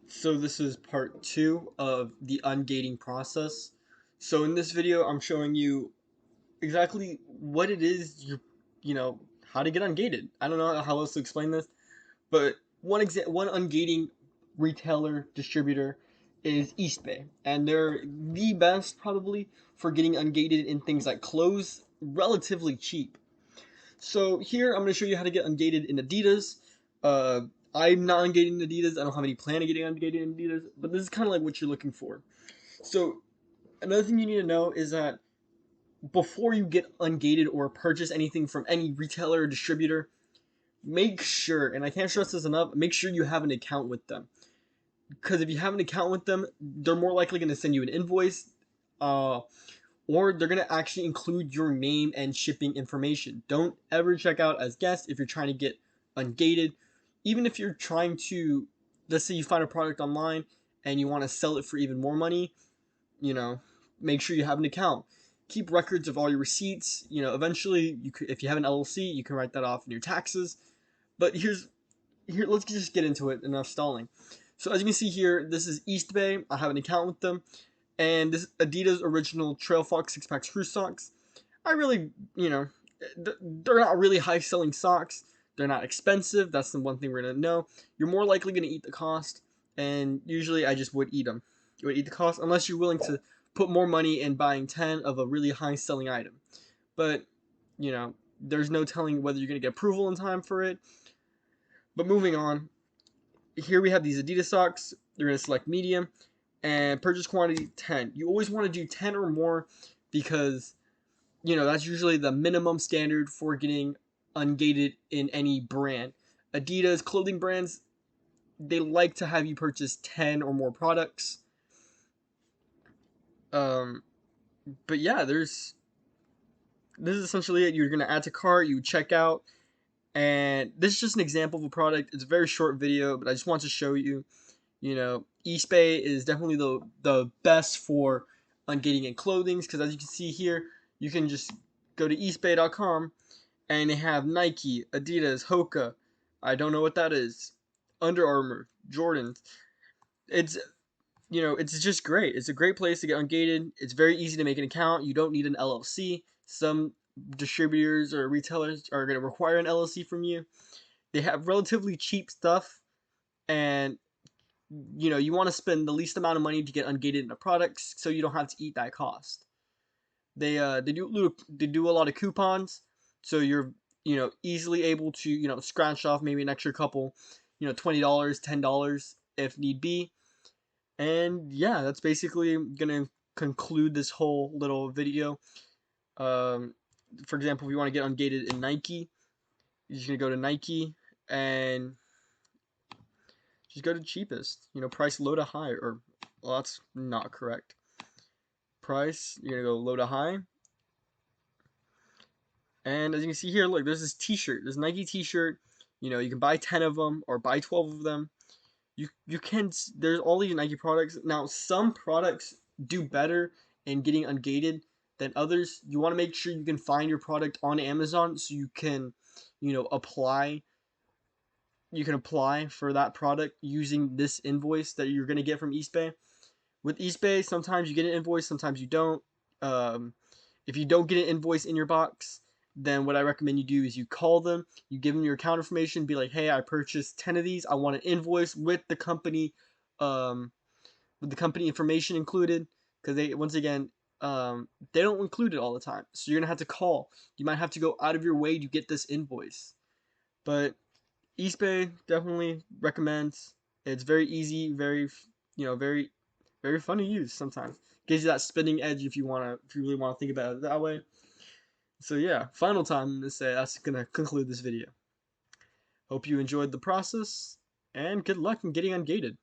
So this is part 2 of the ungating process. So in this video, I'm showing you exactly what it is how to get ungated. I don't know how else to explain this, but one ungating retailer distributor is Eastbay, and they're the best probably for getting ungated in things like clothes relatively cheap. So here I'm going to show you how to get ungated in Adidas. Uh, I'm not ungating in Adidas. I don't have any plan of getting ungated in Adidas, but this is kind of like what you're looking for. So another thing you need to know is that before you get ungated or purchase anything from any retailer or distributor, make sure, and I can't stress this enough, make sure you have an account with them. Because if you have an account with them, they're more likely going to send you an invoice. Uh, or they're going to actually include your name and shipping information. Don't ever check out as guest if you're trying to get ungated. Even if you're trying to, let's say you find a product online and you want to sell it for even more money, you know, make sure you have an account. Keep records of all your receipts. Eventually, if you have an LLC, you can write that off in your taxes. But let's just get into it. Enough stalling. So as you can see here, this is Eastbay. I have an account with them, and this Adidas original Trail Fox 6-pack screw socks. I really, they're not really high selling socks. They're not expensive. That's the one thing we're gonna know. You're more likely gonna eat the cost, and usually I just would eat them. You would eat the cost unless you're willing to put more money in buying 10 of a really high selling item. But there's no telling whether you're gonna get approval in time for it. But moving on, here we have these Adidas socks. They're gonna select medium and purchase quantity 10. You always want to do 10 or more because that's usually the minimum standard for getting ungated in any brand. Adidas clothing brands, they like to have you purchase 10 or more products. Um, but yeah, this is essentially it. You're gonna add to cart, you check out, and this is just an example of a product. It's a very short video, but I just want to show you. Eastbay is definitely the best for ungating in clothing because as you can see here, you can just go to eastbay.com and they have Nike, Adidas, Hoka. I don't know what that is. Under Armour, Jordans. It's it's just great. It's a great place to get ungated. It's very easy to make an account. You don't need an LLC. Some distributors or retailers are going to require an LLC from you. They have relatively cheap stuff, and you want to spend the least amount of money to get ungated into products so you don't have to eat that cost. They do a lot of coupons, so you're easily able to scratch off maybe an extra couple, $20, $10 if need be. And yeah, that's basically gonna conclude this whole little video. Um, for example, if you want to get ungated in Nike, you're just gonna go to Nike and just go to cheapest. Price low to high, or well, that's not correct. Price, you're gonna go low to high. And as you can see here, look, there's this t-shirt, this Nike t-shirt. You can buy 10 of them or buy 12 of them. You can, there's all these Nike products. Now, some products do better in getting ungated than others. You want to make sure you can find your product on Amazon so you can, apply. You can apply for that product using this invoice that you're going to get from Eastbay. With Eastbay, sometimes you get an invoice, sometimes you don't. If you don't get an invoice in your box, then what I recommend you do is you call them, you give them your account information, be like, hey, I purchased 10 of these. I want an invoice um, with the company information included, because once again, they don't include it all the time. So you're gonna have to call. You might have to go out of your way to get this invoice. But Eastbay definitely recommends. It's very easy, very very fun to use sometimes. Gives you that spinning edge if you really wanna think about it that way. So yeah, final time to say that's gonna conclude this video. Hope you enjoyed the process, and good luck in getting ungated.